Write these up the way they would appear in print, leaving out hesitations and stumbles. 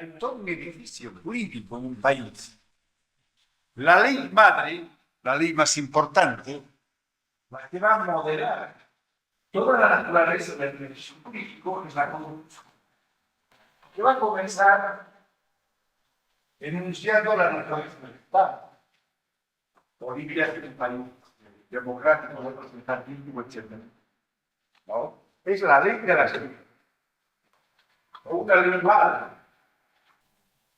en todo un edificio jurídico en un país. La ley madre, la ley más importante, la que va a moderar toda la naturaleza del derecho jurídico es la Constitución, que va a comenzar enunciando la naturaleza del Estado. Bolivia es un país democrático, representativo, etc. ¿No? Es la ley de la ley. Una ley mala.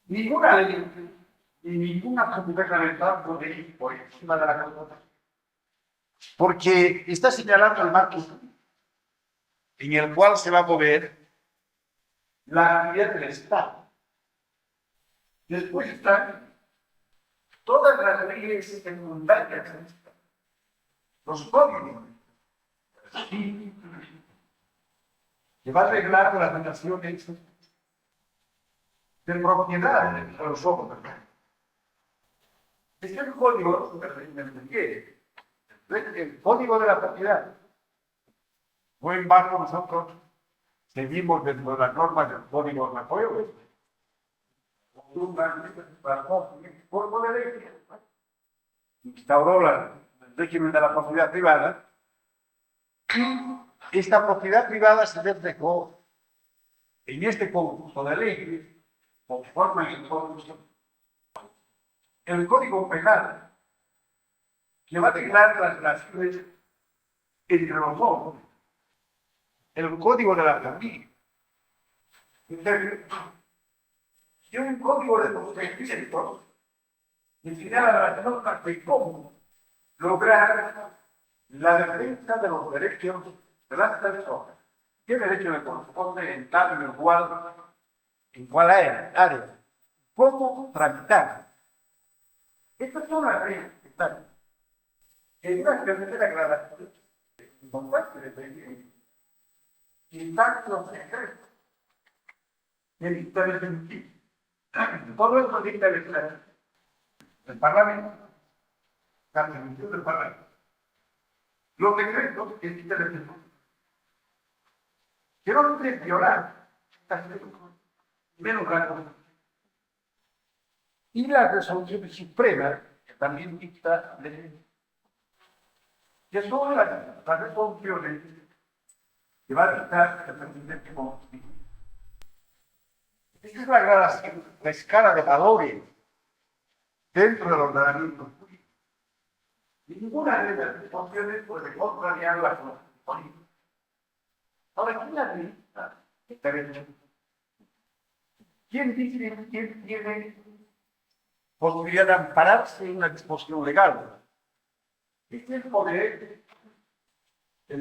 Ninguna ley y ninguna gubernamental puede ir por encima de la Constitución. Porque está señalando el marco en el cual se va a mover la actividad del Estado. Después están todas las leyes secundarias, los códigos, que va a arreglar las relaciones de propiedad de los ojos. Es el código, el código de la propiedad. No en vano nosotros seguimos dentro de las normas del código de Napoleón. Por poder instauró el régimen de la propiedad privada. Esta propiedad privada se reflejó en este conjunto de leyes, conforme el Código Penal, que va a arreglar las relaciones entre los hombres, el Código de la Familia, y un código de procedimientos que señala las normas de cómo lograr la defensa de los derechos de las personas. ¿Qué derecho le corresponde en tal y en cual área? ¿Cómo tramitar? Estas son las reglas que están en una tercera gradación con parte de pedir impactos secretos el intervenir. Todo eso dicta el Parlamento, la intervención del Parlamento. Los decretos que dicta el Ejecutivo, que no pueden violar menos la Constitución. Y la resolución suprema, que también dicta que son las resoluciones que va a dictar el presidente constitucional. Esta es la gradación, la escala de valores dentro del ordenamiento público. Ninguna de las resoluciones puede contrariar la Constitución. Ahora, ¿quién administra este derecho? ¿Quién tiene posibilidad de ampararse en una disposición legal? Este es el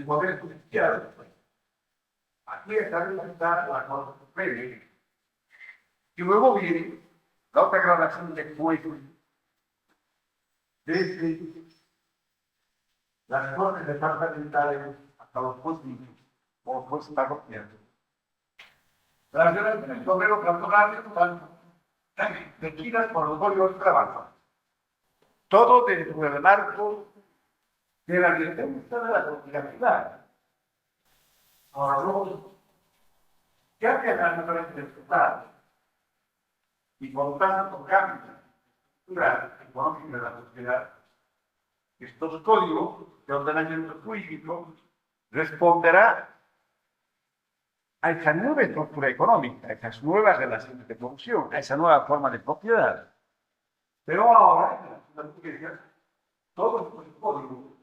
poder judicial. Aquí está la Corte Suprema. Y luego viene la otra gradación de jueces, desde las cortes departamentales hasta los jueces o los jueces parroquiales. Las relaciones sobre los cantonales están regidas por los códigos de trabajo. Todo dentro del marco de la defensa de la propiedad. Ahora, luego, ¿qué hace la naturaleza del Estado? Y por tanto, cambia la estructura económica de la sociedad. Estos códigos de ordenamiento jurídico responderá a esa nueva estructura económica, a esas nuevas relaciones de producción, a esa nueva forma de propiedad. Pero ahora, en la justicia, todos estos códigos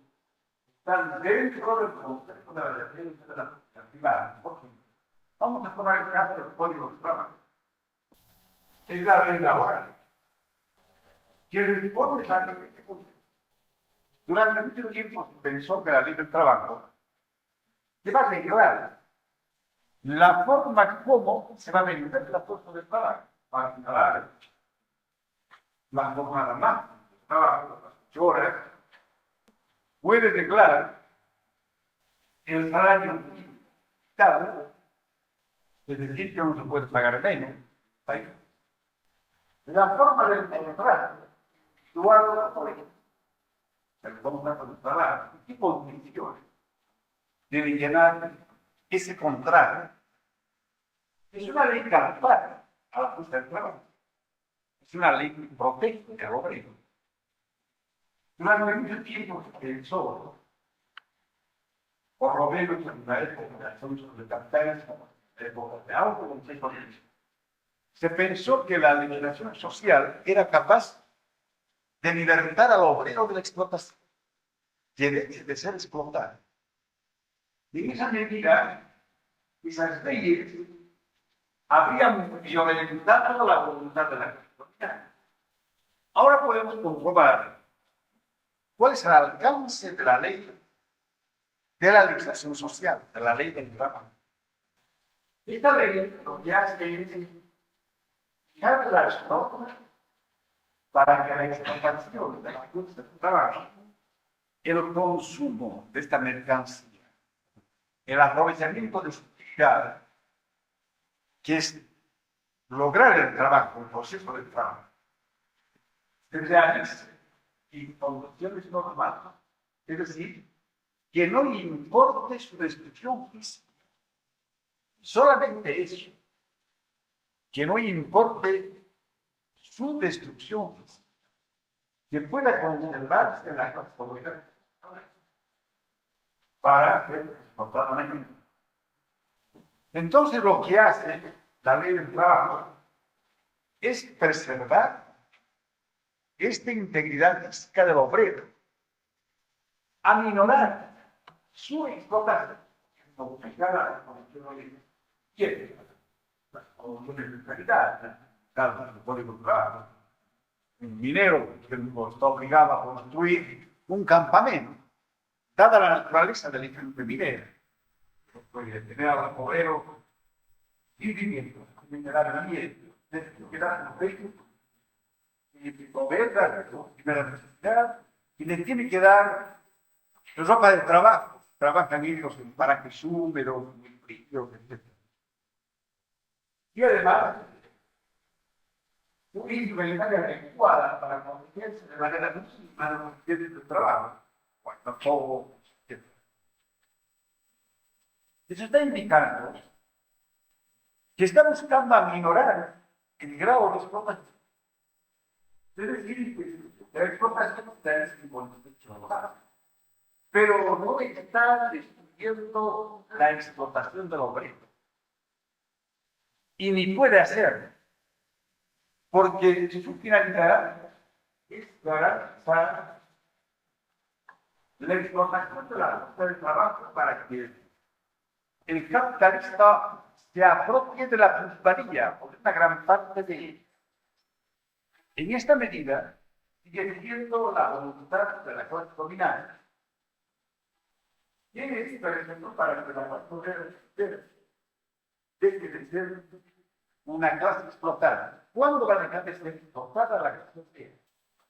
están dentro del concepto de la defensa de la propiedad privada. Vamos a tomar el caso del código de trabajo. Es la ley laboral, que responde exactamente a este concepto. Durante mucho tiempo se pensó que la ley del trabajo se va a arreglar la forma como se va a vender la fuerza del trabajo, para señalar la jornada más del trabajo, las 8 horas, puede declarar el salario tal, es decir, que no se puede pagar menos. La forma del contrato, situado por ejemplo, el contrato de trabajo, ¿qué condiciones debe llenar ese contrato? Es una ley campal, a la fuerza del trabajo. Es una ley que protege al obrero. Durante mucho tiempo se pensó, por lo menos en la época de capitalismo, época de auto, se pensó que la legislación social era capaz de libertar al obrero de la explotación, de ser explotado. Y en esa medida, esas leyes habrían violentado la voluntad de la comunidad. Ahora podemos comprobar cuál es el alcance de la ley de la legislación social, de la ley del trabajo. Esta ley lo que hace es fijar las normas para que la explotación de la fuerza de trabajo, el consumo de esta mercancía, el aprovechamiento de su utilidad, que es lograr el trabajo, el proceso del trabajo, se realice en condiciones normales, es decir, que no importe su destrucción física, solamente eso, que no importe su destrucción física, que pueda conservarse en la comunidad para ser exportada. Entonces lo que hace la ley del trabajo es preservar esta integridad física del obrero, aminorar su explotación, modificar la condición quiere, las condiciones de calidad, cada código de trabajo. Un minero que está obligado a construir un campamento, dada la naturaleza del ejemplo minero, puede tener al obrero vivimiento, mineralmente, necesidad de y proveer la primera necesidad, y le tiene que dar ropa de trabajo. Trabajan ellos en parajes húmedos, muy fríos, etc. Y además, una indumentaria adecuada para protegerse de manera mínima de los accidentes de trabajo, cuando todo, etc. Eso está indicando que está buscando aminorar el grado de explotación. Es decir, que la explotación está en trabajo, pero no está destruyendo la explotación del obrero. Y ni puede hacer, porque su finalidad es garantizar la explotación de la fuerza del trabajo para que el capitalista se apropie de la plusvalía, por una gran parte de ella. En esta medida, sigue siendo la voluntad de la clase dominante. ¿Quién es, por ejemplo, para que la clase obrera deje de ser una clase explotada? ¿Cuándo va a dejar de ser explotada la clase obrera?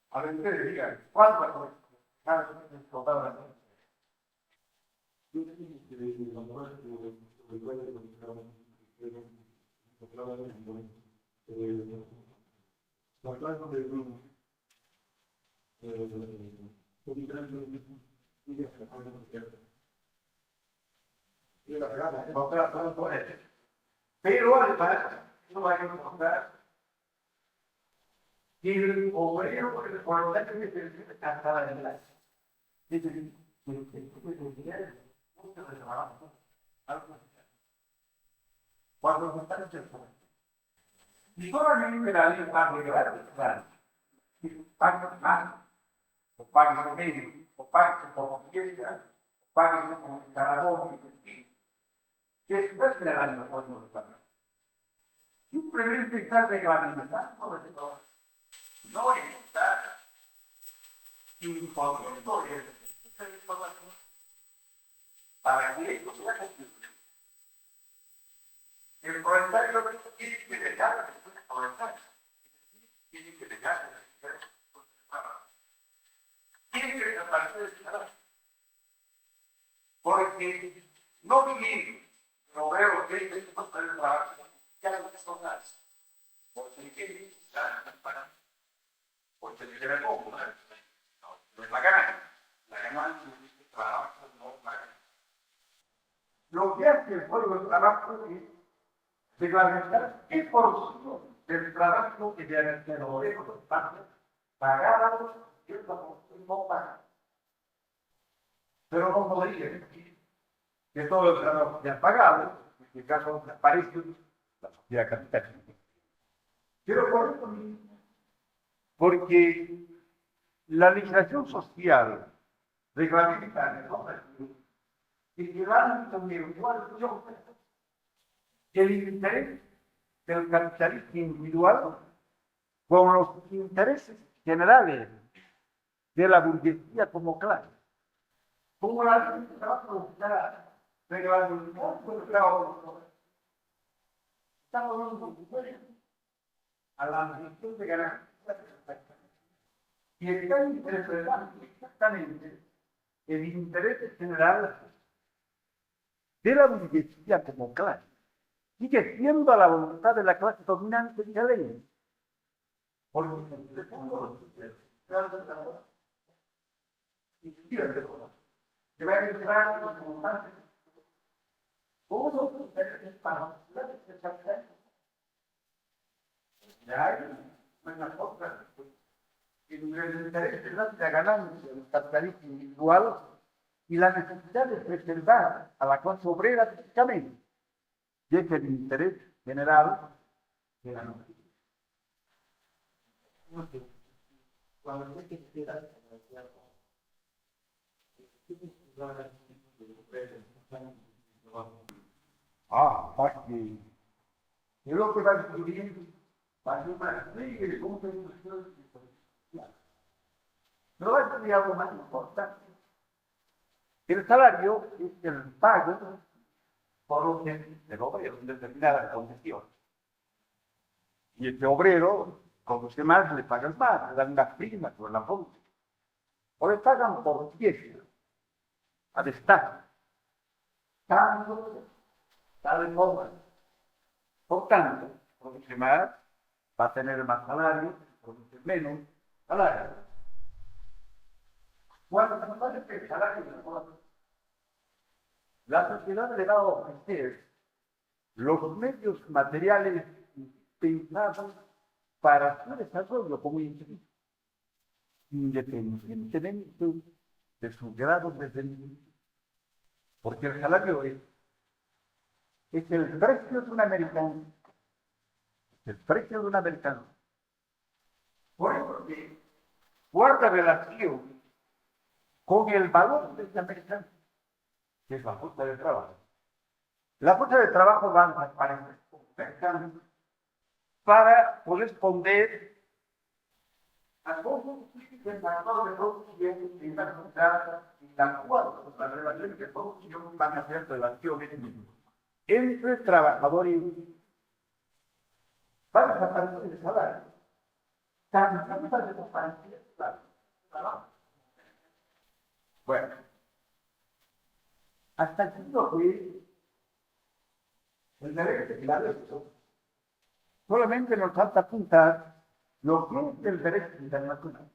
A ver, ustedes digan, ¿cuándo va a dejar de ser explotada la clase obrera? Pero además, no hay que encontrar que el obrero, por lo tanto, que se cansaba de la. Es decir, cuando se está en el y solamente la ley va a llegar y paga más, o paga medio, o paga por fiesta, o paga como cada que es de la alimentación de la simplemente está reglamentando el trabajo. No está imponiendo esta información para que esto sea posible. El proletario tiene que dejar de ser proletario. Tiene que dejar de ser proletario. Tiene que desaparecer el trabajo. Porque no vivir, no veo que es no puede trabajar, ya no son nada. Porque quiere estar para. Porque le queda poco, ¿no? No es la gana. La gana es el trabajo, no la gana. Lo que hace el pueblo del trabajo es reglamentar qué porción del trabajo que de los obreros pagados y el no pagan. Pero como dije, que todo el trabajo ya pagado, en este caso aparece la sociedad capitalista. Pero por eso mismo, porque la legislación social reglamenta y que el ámbito individual el interés del capitalismo individual con los intereses generales de la burguesía como clase. Como la gente trabaja estamos a la ambición de ganar. Y está interpretando exactamente el interés general de la burguesía como clase. Sigue siendo a la voluntad de la clase dominante de la ley. Porque se va a entrar como parte. Todos ustedes para ya hay una cosa en el interés de la ganancia del capitalismo individual y la necesidad de preservar a la clase obrera típicamente, y es el interés general de la nación. Cuando se quisiera aquí. Es lo que va a escribir para una ley de compensación. No va a ser algo más importante. El salario es el pago por los del obrero en determinadas condiciones. Y este obrero, con los demás, le pagan más, le dan las primas por la fonte. O le pagan por pieza, a destaque. Tanto, tal forma. Por tanto, produce más, va a tener más salario, produce menos salario. Cuando se parece el salario, la sociedad le va a ofrecer los medios materiales pensados para su desarrollo como individuo, independientemente de su grado de rendimiento. Porque el salario es el precio de un americano. El precio de un americano. Por eso que guarda relación con el valor de ese americano, que es la fuerza de trabajo. La fuerza de trabajo va a aparecer para corresponder a cómo el valor de producción y la relación de producción van a ser relaciones entre trabajadores van a aparecer el salario. También va a desaparecer el trabajo. Bueno, hasta aquí lo que el derecho y la derecho. Solamente nos falta apuntar lo que es el derecho internacional.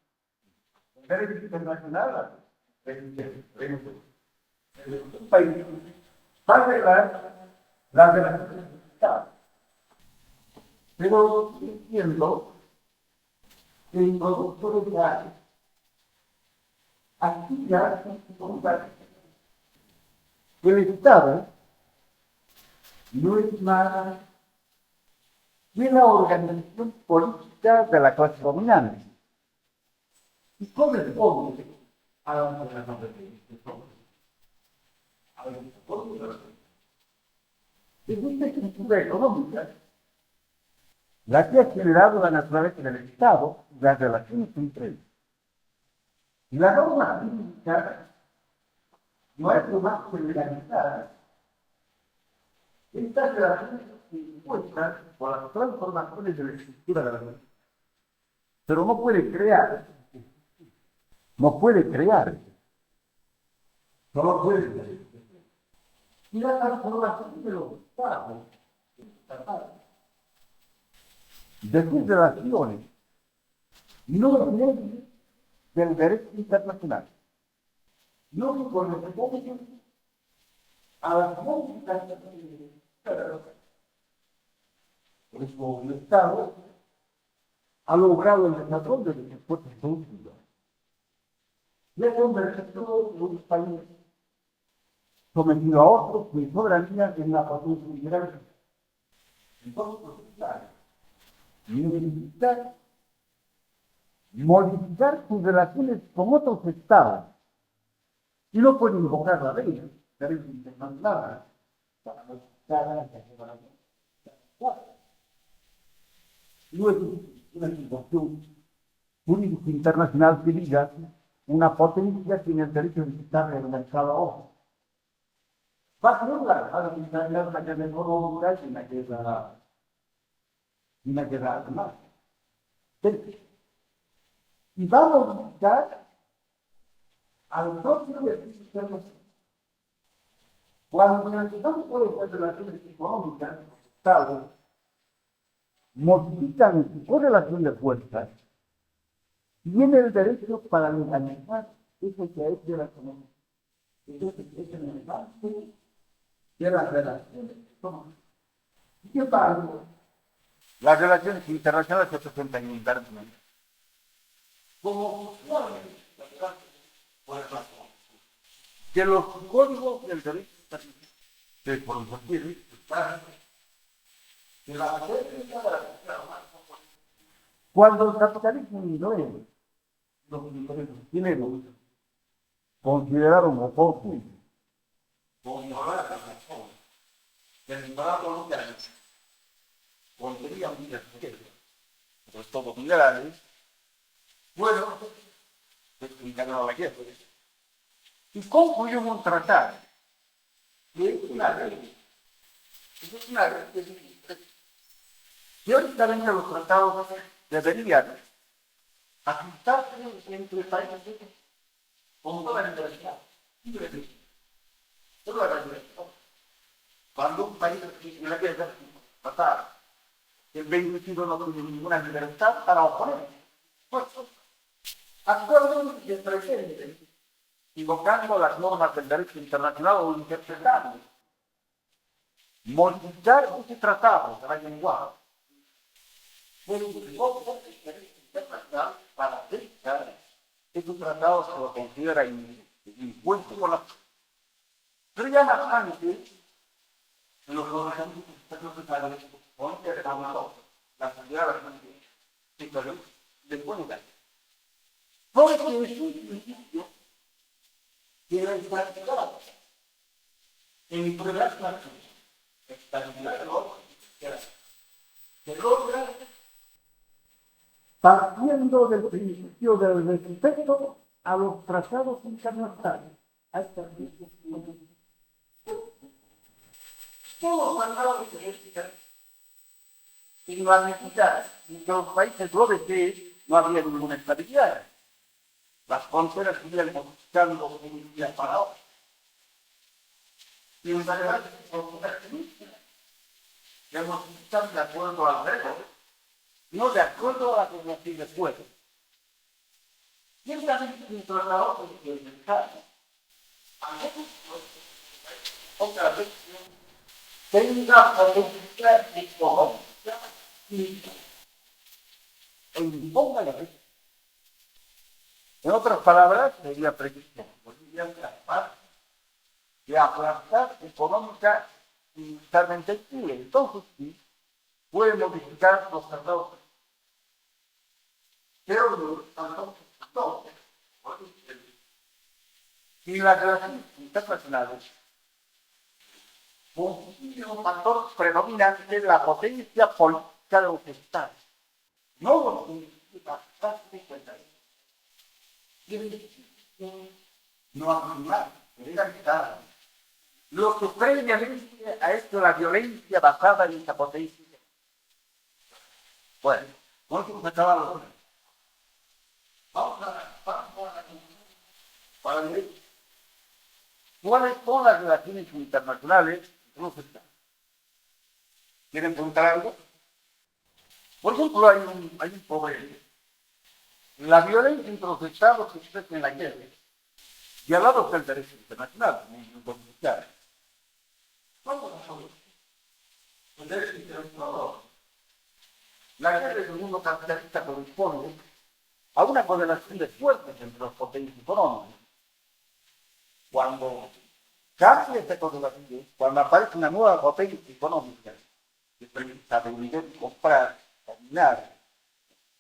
El derecho internacional un país va a arreglar las relaciones del Estado. Pero entiendo que el producto de la aquí ya el Estado no es más que la organización política de la clase dominante. Y corresponde a la organización de esta estructura económica, la que ha generado la naturaleza del Estado, las relaciones entre ellos. Y la norma cívica no es lo más generalizada. Estas relaciones se impuestan por las transformaciones de la estructura de la vida. Pero no puede crear. No puede crear. Solo puede crear. Y la transformación de los estados de sus relaciones no depende del derecho internacional. No se corresponde a las músicas. el Estado ha logrado el desarrollo de los fuerzas productivas. Y ha convertido en un país sometido a otros que soberanía en la potencia liberal. Entonces, necesita modificar sus relaciones con otros estados y no puede invocar la ley internacional para modificar la separación. No es una situación jurídica internacional que diga una potencia tiene el derecho de quitarle el mercado a otro. Va a ser a la internacional una guerra económica y una guerra armada. Y va a modificar al propio derecho internacional. Cuando necesitamos puede ser relaciones económicas, los estados modifican su correlación de fuerzas, tiene el derecho para legalizar eso que es de la economía. Entonces, es el elefante de las relaciones económicas. Sin embargo, las relaciones internacionales se presentan internamente como que los códigos del derecho que por ejemplo cuando el capitalismo inglés, los intereses chilenos consideraron oportuno pues todos minerales, bueno, explicaron la guerra. Y concluyó un tratado, que es una ley. Es una ley que ahorita los tratados deberían ajustarse entre países con toda la libertad. Toda la libertad. Cuando un país en la guerra pasar, el vencido no tiene ninguna libertad para oponer. Pues, actualmente se pretende, invocando las normas del derecho internacional o interpretando, modificar ese tratado de la lenguaje. Pero invocó el derecho internacional para verificar esos tratados que lo consideran impuestos por la. Pero ya más antes, los organismos internacionales consideraban la sociedad de cuenta. Porque es un principio que era estabilidad en las naciones. Estabilidad del orden, que logra partiendo del principio del respeto a los tratados internacionales. Todos los tratados internacionales sin la necesidad de que los países lo deseen, no habría ninguna estabilidad. Las fronteras siguen modificando de un día para otro. Y en realidad, que modifican de acuerdo al reto, no de acuerdo a la que nos sigue después. Ciertamente, dentro de la otra libertad, otra vez, tenga potencial económica e imponga la ley. En otras palabras, sería preciso capaz de aplastar económica y militarmente Chile. Entonces, sí, puede modificar los tratados. Pero los tratados no. Y las relaciones internacionales constituyen un factor predominante de la potencia política de los estados. No significa no afirmar, quitar. Lo que previamente a esto la violencia basada en esa potencia. Bueno, ¿cuánto se acaba la hora? Vamos para ver cuáles son las relaciones internacionales entre los estados. ¿Quieren preguntar algo? Por ejemplo, hay un problema. La violencia entre los estados que se expresa en la guerra, y al lado está el derecho internacional, vamos a hablar. El derecho internacional La guerra del mundo capitalista corresponde a una correlación de fuerzas entre los potencias económicas. Cuando cambia esta correlación, cuando aparece una nueva potencia económica que permite estabilizar, comprar, caminar,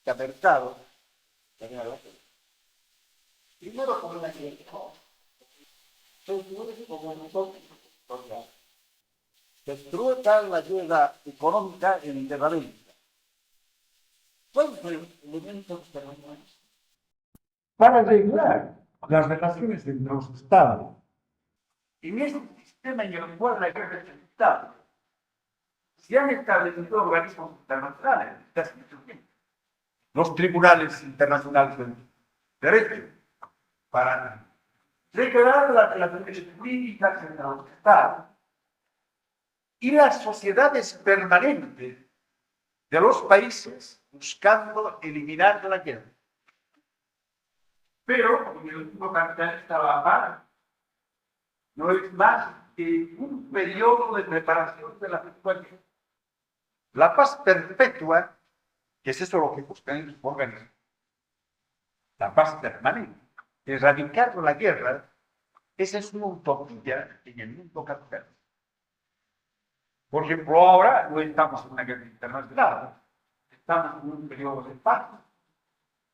mercado, primero como una guerra, como nosotros, se explota la ayuda económica en internamente. ¿Cuál fue el elemento para regular las relaciones entre los estados? En ese sistema en el cual la guerra es el estado, se han establecido organismos internacionales, los tribunales internacionales del derecho, para regular las relaciones jurídicas entre los estados y las sociedades permanentes de los países buscando eliminar la guerra. Pero en el mundo capitalista la paz no es más que un periodo de preparación de la situación. La paz perpetua, que es eso lo que buscan los organismos, la paz permanente, erradicar la guerra, esa es una utopía en el mundo capitalista. Por ejemplo, ahora no estamos en una guerra internacional, estamos en un periodo de paz,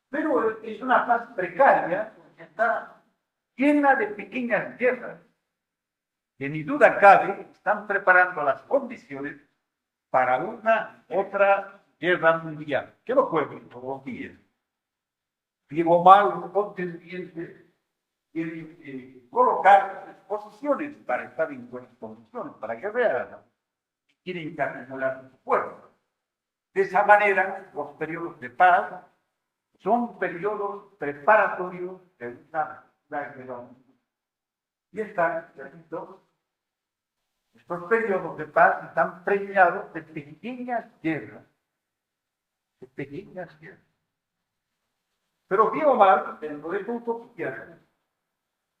pero es una paz precaria, porque está llena de pequeñas guerras, que ni duda cabe, están preparando las condiciones para una otra guerra mundial, que no puede todos los días. Digo mal, un contendiente quiere colocar posiciones para estar en buenas condiciones, para guerrear, quieren calcular su fuerza. De esa manera, los periodos de paz son periodos preparatorios de una guerra mundial. Y están, estos periodos de paz están premiados de pequeñas guerras. De pequeñas guerras. Pero bien o mal, dentro de esta utopía,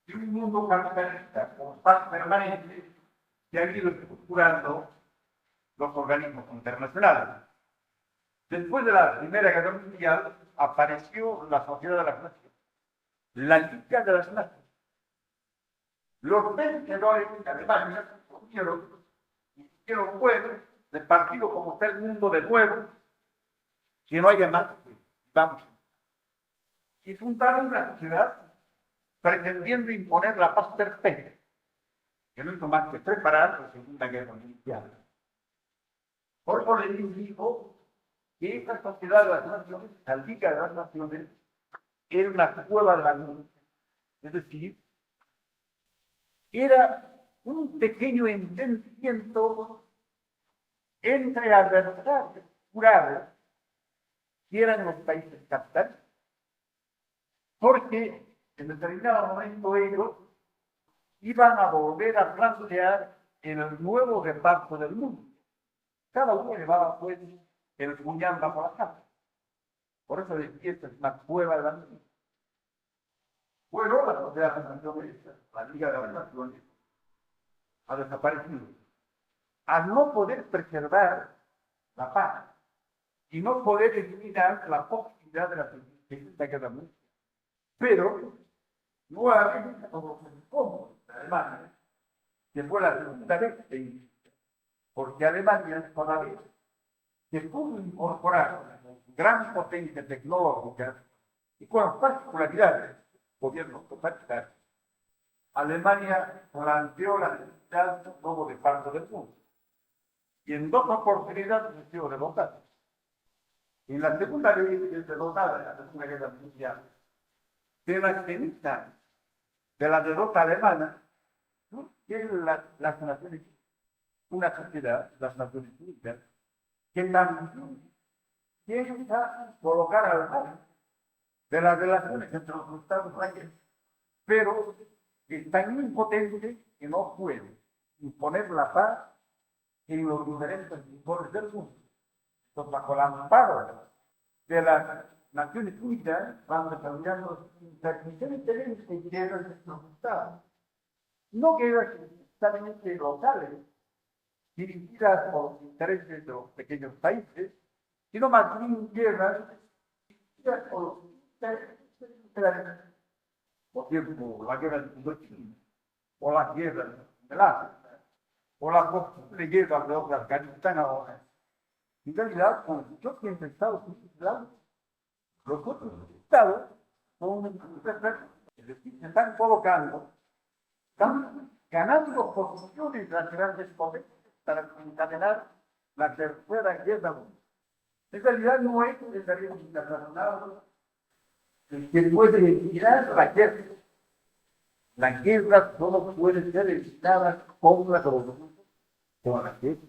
de un mundo capitalista con paz permanente, se han ido estructurando los organismos internacionales. Después de la Primera Guerra Mundial, apareció la Sociedad de las Naciones, la Liga de las Naciones. Los vencedores de Alemania hicieron juegos de partido como está el mundo de nuevo, que no haya más, vamos. Y fundaron una sociedad pretendiendo imponer la paz perpetua, que no hizo más que preparar la Segunda Guerra Mundial. Por eso les dijo que esta sociedad de las naciones, la Liga de las Naciones, era una cueva de la luz. Es decir, era un pequeño entendimiento entre adversarios jurados que eran los países capitalistas. Porque en determinado momento ellos iban a volver a plantear el nuevo reparto del mundo. Cada uno llevaba pues el puñal bajo la cama. Por eso decía, esta es una cueva de la luz. Bueno, la Sociedad de las Naciones, la Liga de las Naciones, ha desaparecido. Al no poder preservar la paz y no poder eliminar la posibilidad de la Segunda Guerra Mundial. Pero nuevamente, como Alemania, que fue la segunda vez que porque Alemania todavía se pudo incorporar gran potencia tecnológica y con las particularidades del gobierno totalitario, Alemania planteó la necesidad de un nuevo reparto del mundo. Y en dos oportunidades ha sido derrotada. En la segunda vez es derrotada en la Segunda Guerra Mundial. De la ceniza de la derrota alemana, ¿no? Que es las Naciones Unidas, una sociedad, las Naciones Unidas, que también piensa colocar al mar de las relaciones entre los Estados Unidos, pero es tan impotente que no puede imponer la paz en los diferentes rincones del mundo. Entonces, bajo la amparo de las Naciones Unidas van desarrollando intermitentemente guerras de estos estados. No guerras locales, dirigidas por los intereses de los pequeños países, sino más bien guerras, por ejemplo, la guerra de Indochina, o las guerras del África, o las posibles guerras de Afganistán ahora. En realidad, con muchos que en Estados Unidos, los otros estados se están colocando, están ganando posiciones las grandes potencias para encadenar la tercera guerra mundial. En realidad no es necesario internacional que puede eliminar la guerra. La guerra solo puede ser eliminada con la revolución, con la guerra.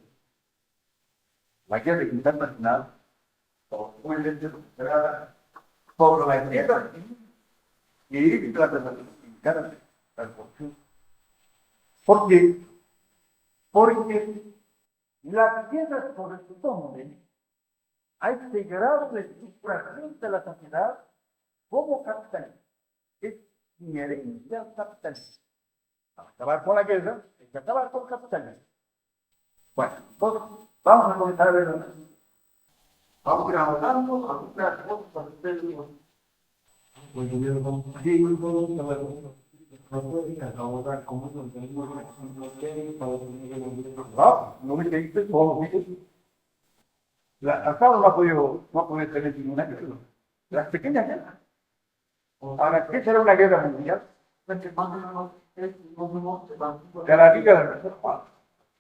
La guerra internacional solo puede ser superada por la guerra y la revolución. ¿Por qué? Porque las guerras corresponden a este grado de estructuración de la sociedad como capital. Es inherencia al capitalismo. Para acabar con la guerra, hay que acabar con el capitalismo. Bueno, entonces, vamos a comenzar a ver. Vamos a ir avanzando, a buscar cosas para ustedes. No me creíste, acá no ha podido tener ninguna guerra. Las pequeñas guerras. Ahora, ¿qué será una guerra mundial? De la Liga de Reserva,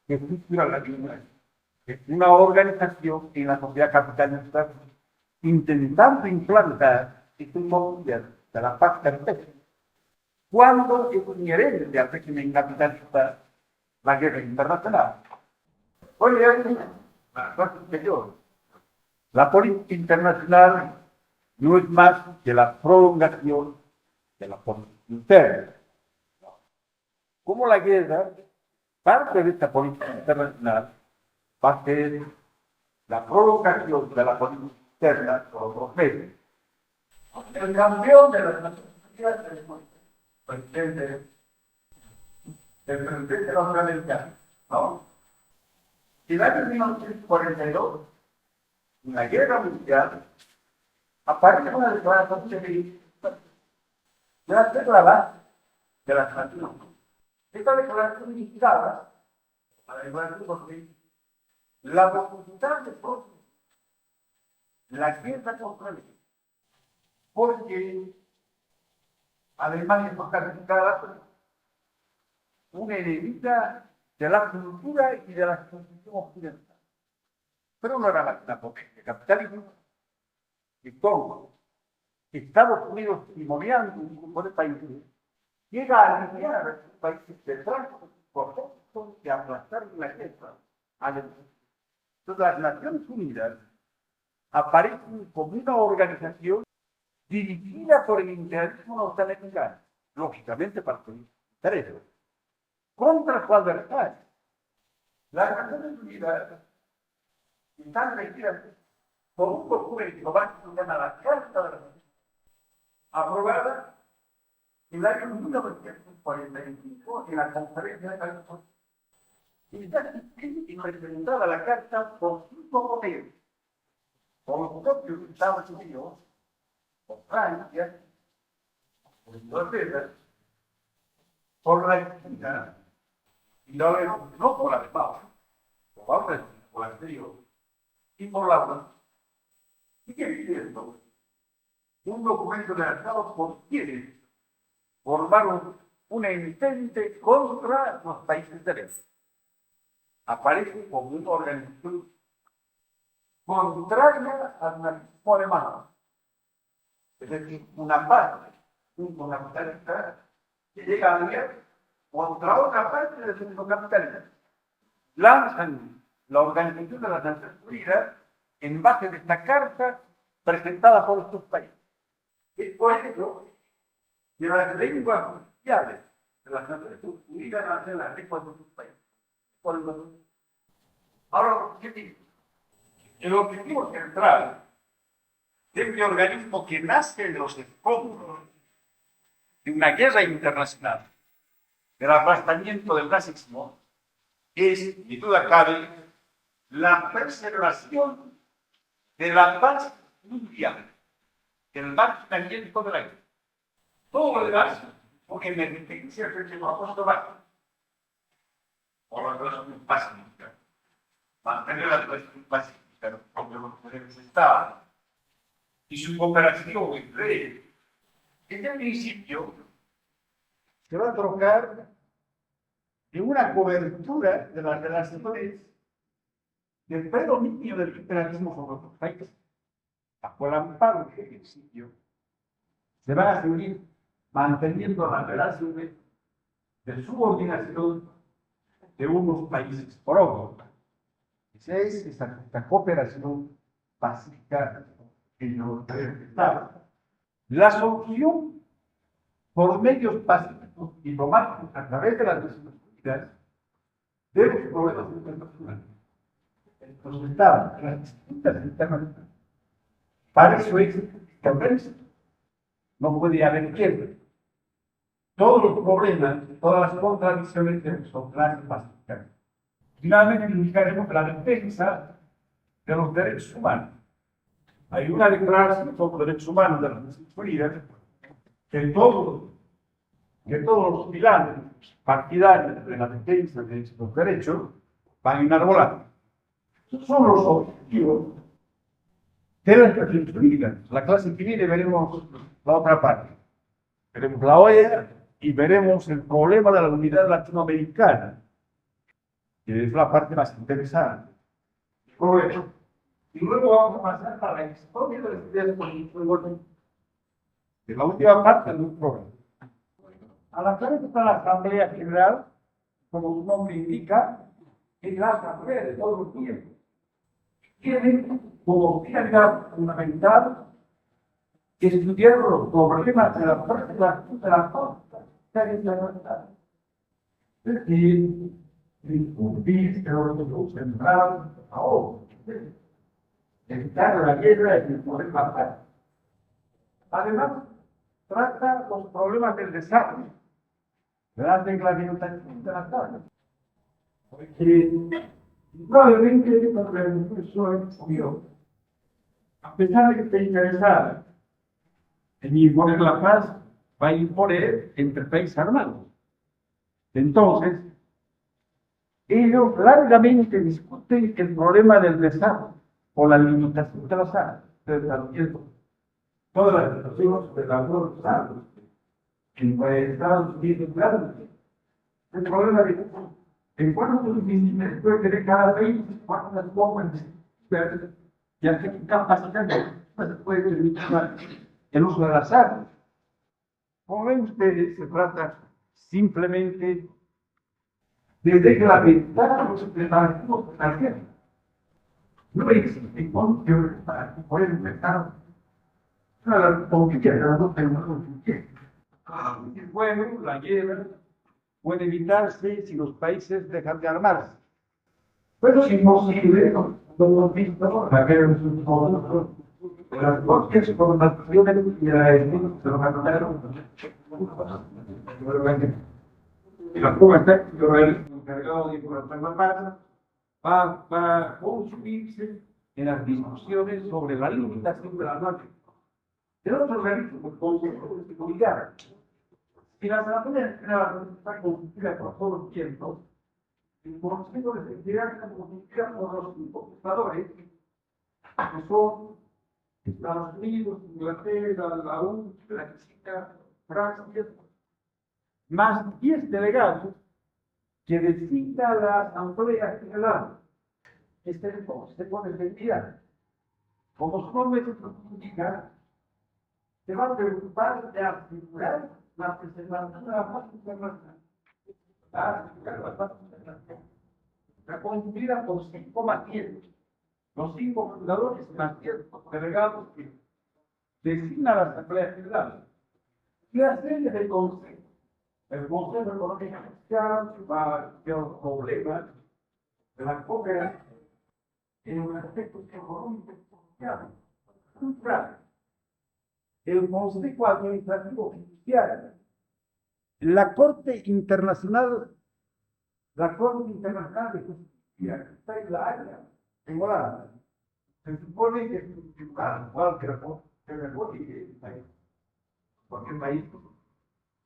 que estructura la Liga. Es una organización en la sociedad capitalista intentando implantar este modelo de la paz perfecta. ¿Cuándo es inherente al régimen capitalista la guerra internacional? Oye, la política internacional no es más que la prolongación de la política interna. Como la guerra, parte de esta política internacional va a ser la prolongación de la política interna por otros medios. El campeón de las Naciones Unidas es el presidente norteamericano, ¿no? En el año 1942, en la guerra mundial, aparece una declaración de la declaración de las Naciones Unidas. Esta declaración indicaba, a la declaración de la voluntad de todos, la guerra contra el mundo, porque Alemania está calificada una enemiga de la cultura y de la constitución occidental. Pero no era la potencia capitalista, y con Estados Unidos timoneando un grupo de países, llega a alinear a estos países detrás por propósito de aplastar la guerra a la. Entonces, las Naciones Unidas aparecen como una organización dirigida por el imperialismo norteamericano, lógicamente para sus intereses, contra su adversario. Las Naciones Unidas están regidas por un documento básico que se llama la Carta de las Naciones Unidas, aprobada en el año 1945 en la Conferencia de California. Y está implementada la Carta por 5 poderes, por los propios Estados Unidos, por Francia, por Inglaterra, por la China, y no por la de Pau, por la anterior, y por la otra. ¿Y qué dice esto? Un documento redactado por quienes formaron una entente contra los países del este. Aparece como una organización contraria al nazismo alemán. Es decir, una parte, un capitalista que llega a aliar contra otra parte del mundo capitalista. Lanzan la Organización de las Naciones Unidas en base de esta carta presentada por estos países. Es por eso que las lenguas oficiales de las Naciones Unidas hacen las lenguas de sus países. Ahora, ¿qué dice? El objetivo central de este organismo que nace de los escombros de una guerra internacional, del aplastamiento del nazismo, es, sin duda cabe, la preservación de la paz mundial, del máximo tiempo del año. Todo lo demás, porque me diferencia que no apuesto más. Por lo menos pacífica. Mantener la relación pacífica, como lo que necesitaba. Y su cooperación entre este principio se va a trocar en una cobertura de las relaciones del predominio del liberalismo sobre otros países. Bajo el amparo de este principio, se van a seguir manteniendo las relaciones de subordinación de unos países por otros. Esa es esta cooperación pacífica que nos presentaba. La solución por medios pacíficos y diplomáticos a través de las Naciones Unidas de los problemas internacionales. Entonces estaban las disputas internacionales. Para eso es que no puede haber quiebra. Todos los problemas, todas las contradicciones deben solucionarse pacíficamente. Finalmente, indicaremos la defensa de los derechos humanos. Hay una declaración sobre los derechos humanos de las Naciones Unidas que todos los pilares partidarios de la defensa de estos derechos van enarbolados. Esos son los objetivos de las Naciones Unidas. La clase que viene veremos la otra parte. Veremos la OEA y veremos el problema de la unidad latinoamericana, que es la parte más interesante. Bueno, y luego vamos a pasar a la historia de las ideas políticas del orden, que es la última parte del programa. A la cabeza está la Asamblea General, como su nombre indica, es la Asamblea de todos los tiempos. Tiene como finalidad fundamental estudiar los problemas de la costa internacional. Es decir, discutir los central ahora. Evitar la guerra y poder matar. Además, trata los problemas del desastre, de la reglamentación internacional. Porque probablemente eso es obvio. A pesar de que esté interesada en imponer la paz, va a imponer entre países armados. Entonces, ellos largamente discuten el problema del desastre o la limitación de las armas, desarrollando todas las situaciones de las dos armas, que Estados Unidos, claro, el problema de en cuántos ministerios puede tener cada país, cuántas bombas, ya que capacidad no se puede permitir el uso de las armas. Como ven ustedes, se trata simplemente de reglamentar los preparativos de la guerra. No existe condiciones para que poder empezar a conquistar no tenemos conquistar. Bueno, la guerra puede evitarse si los países dejan de armarse. Pero es imposible, no hemos visto la guerra de las propias formaciones y la defensa de los armados. Y la forma está, yo el encargado de informar la paz, va a consumirse en las discusiones sobre la limitación de la noche. El otro organismo, el Consejo de Seguridad, y la Asamblea General está constituida por todos los tiempos, el Consejo de Seguridad está constituida por los conquistadores, que son Estados Unidos, Inglaterra, la UE, la China, Francia, más 10 delegados que designa la Asamblea General. Este es el Consejo de Seguridad. Como su nombre indica, se va a preocupar de asegurar la preservación de la paz internacional. Está constituida por 5 más 10. Los 5 fundadores más 10 delegados que designa la Asamblea General. Y la serie de consejos. El Consejo Económico Social va a ver los problemas de la cooperación en los aspectos económicos y sociales. El Consejo Administrativo Judicial, la Corte Internacional de Justicia, que está en La Haya, en Holanda, Se supone que es un tribunal, igual que el país, porque el país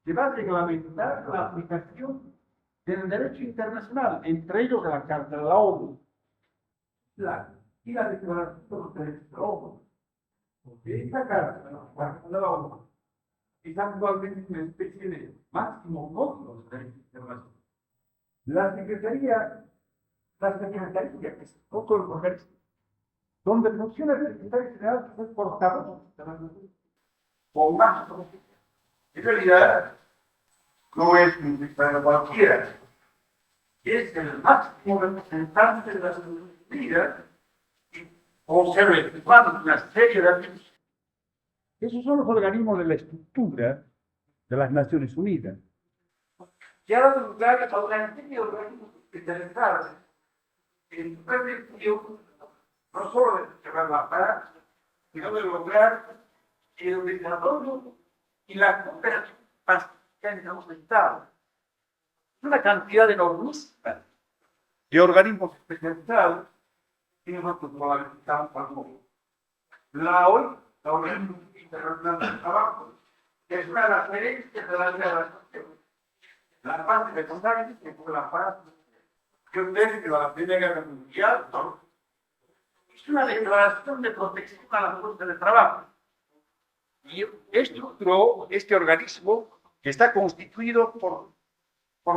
se va a reglamentar la aplicación del derecho internacional, entre ellos la Carta de la ONU y la Declaración de los Derechos de la ONU. Porque esta Carta, la Carta de la ONU, es actualmente una especie de máximo código de derecho internacional. La Secretaría, que es todo el organismo, donde funciona el secretario general, que es el portavoz de la Nación, o más. En realidad, no es un secretario cualquiera, es el máximo representante de las Naciones Unidas y observa una serie de asuntos. Esos son los organismos de la estructura de las Naciones Unidas. Y ahora dado lugar a una serie de organismos especializados en prevención, no solo de cerrar la paz, sino de lograr el desarrollo y la cooperación pacífica en los estados. Una cantidad enormísima de organismos especializados que nosotros probablemente estamos al mundo. La OIT, la Organización Internacional del Trabajo, es una de las herencias de la Nación. La paz de Contagio, que fue la paz que ustedes de la Primera Guerra Mundial, ¿no? Es una declaración de protección a la fuerza de trabajo. Y estructuró este organismo que está constituido por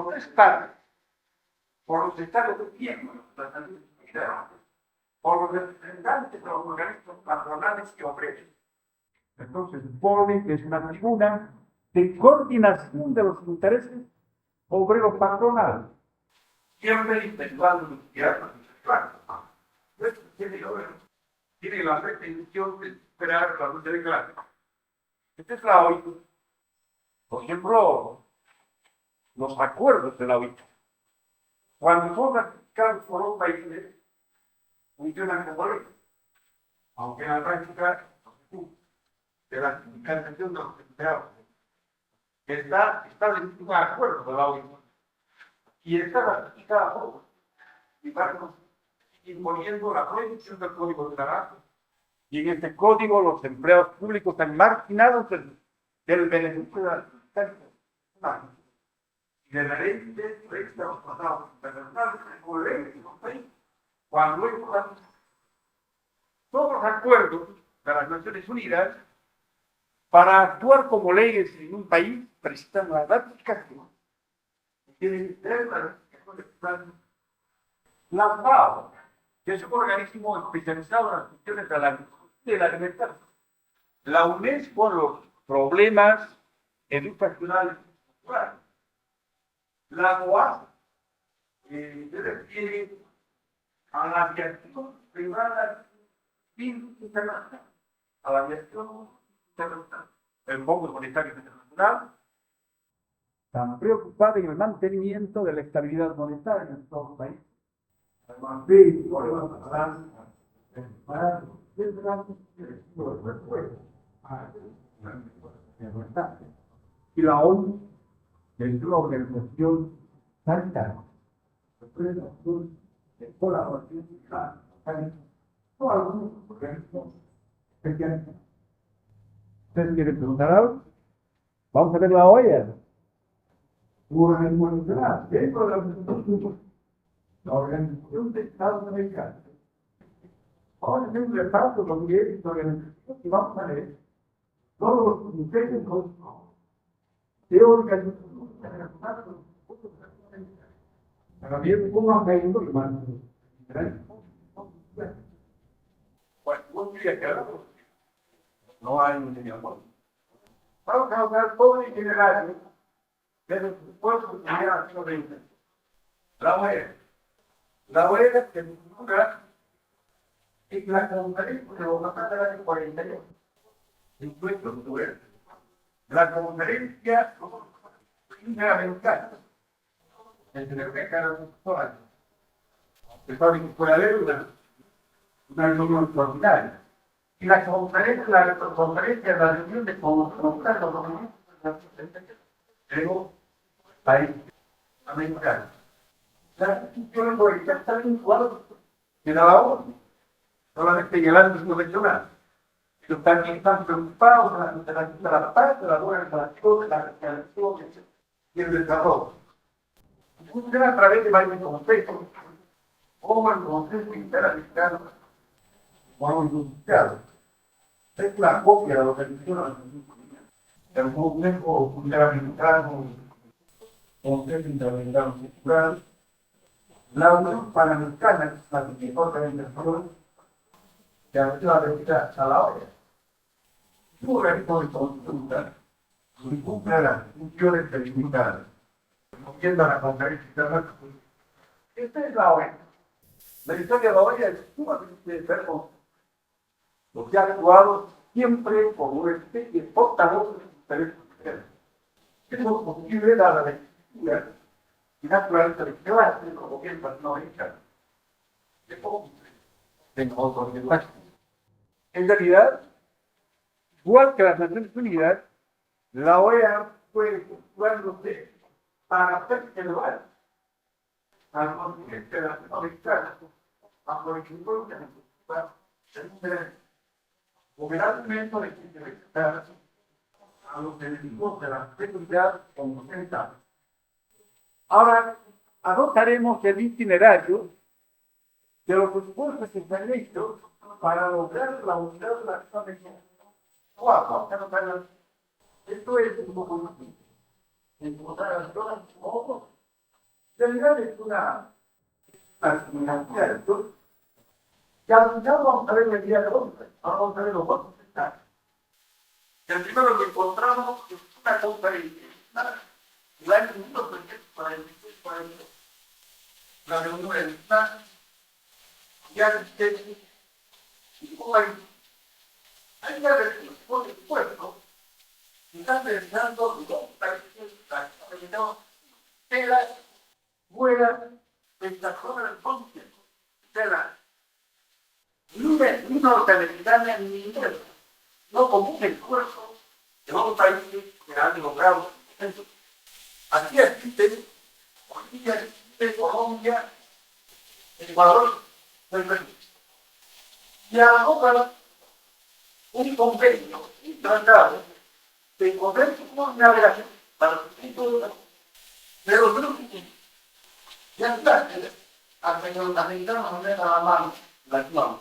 tres partes: por los estados de miembros, por los representantes de los organismos patronales y obreros. Entonces, supone que es una tribuna de coordinación de los intereses obreros patronales. Siempre intentando limpiar la tiene la pretensión de superar la lucha de clases. Esta es la OIT. Por ejemplo, los acuerdos de la OIT. Cuando son ratificados por los países, funcionan como ley. Aunque en la práctica, de la ratificación de los empleados, está establecido un acuerdo de la OIT. Y está ratificado y va imponiendo la prohibición del Código de Trabajo. Y en este código los empleados públicos están marginados del beneficio de la sociedad y de la ley de los tratados internacionales, como ley de los países. Cuando todos los acuerdos de las Naciones Unidas, para actuar como leyes en un país, necesitan la ratificación. Tienen que tener la ratificación la FAO, que es un organismo especializado en las cuestiones de la libertad. La UNESCO, los problemas educacionales y culturales. La OAS, que se refiere a la aviación privada internacional, a la aviación internacional. El Fondo Monetario Internacional, tan preocupado en el mantenimiento de la estabilidad monetaria en todos los países. Además, problemas y la ONU, que es una organización sanitaria, de colaboración o algunos organismos especiales. ¿Ustedes quieren preguntar algo? Vamos a ver la olla. Un organismo nacional, dentro de la Organización de Estados Americanos. Vamos a hacer un repaso con esta organización y vamos a ver todos los intentos de organización internacional. También pongan cayendo y más. No hay un señor. Vamos a hablar todo en general de los supuestos de generación de la OEA. La OEA que nunca es la conferencia de los tratados del año 48. Impuestos sobre la conferencia interamericana entre cada sector. Se sabe que puede haber una reunión extraordinaria. Y la conferencia de la reunión de convocar los documentos de los países americanos. Las instituciones políticas están vinculadas en la ONU. solamente llevando su regional. Ellos también están preocupados de la paz, de la buena relación, de la recreación y el desarrollo. Funciona a través de varios conceptos, como el concepto interamericano, como el industrial. Es la copia de lo que hicieron el complejo interamericano, concepto interamericano cultural, la Unión Panamericana, la organización que ayuda a dedicar a la obra. Su resto de consulta, su cumple las funciones delimitadas, viendo la conferencia internacional. Esta es la OEA. La historia de la OEA es sumamente enfermo. Los que han actuado siempre como una especie de portavoz de intereses sociales. Eso es posible dada la estructura y naturaleza de clase como bien latinoamericana. Es posible. En autoridad. En realidad, igual que las Naciones Unidas, la OEA fue estructurándose para hacer elevar al continente latinoamericano a los equipos de la gobernamiento de identificar a los enemigos de la seguridad continental. Ahora adoptaremos el itinerario de los esfuerzos que se han hecho para lograr la unidad de la economía. Esto es como conocido. Encontrar las cosas como en realidad es una financiación que al final vamos a ver el día de hoy. Ahora vamos a ver los otros detalles. El primero que encontramos es una conferencia. El año 1946, la reunión del Estado ya se hay que ver por supuesto, están pensando dos países de la buena tentación del concierto, de la libre norteamericana ni inglesa, no como un esfuerzo de otros países que han logrado eso. Aquí existen, Bolivia, existe Colombia, Ecuador, el Perú. Y ahora un convenio, un tratado de comercio con navegación para los títulos de los grupos. Ya está, hasta que los americanos no den a la mano las manos.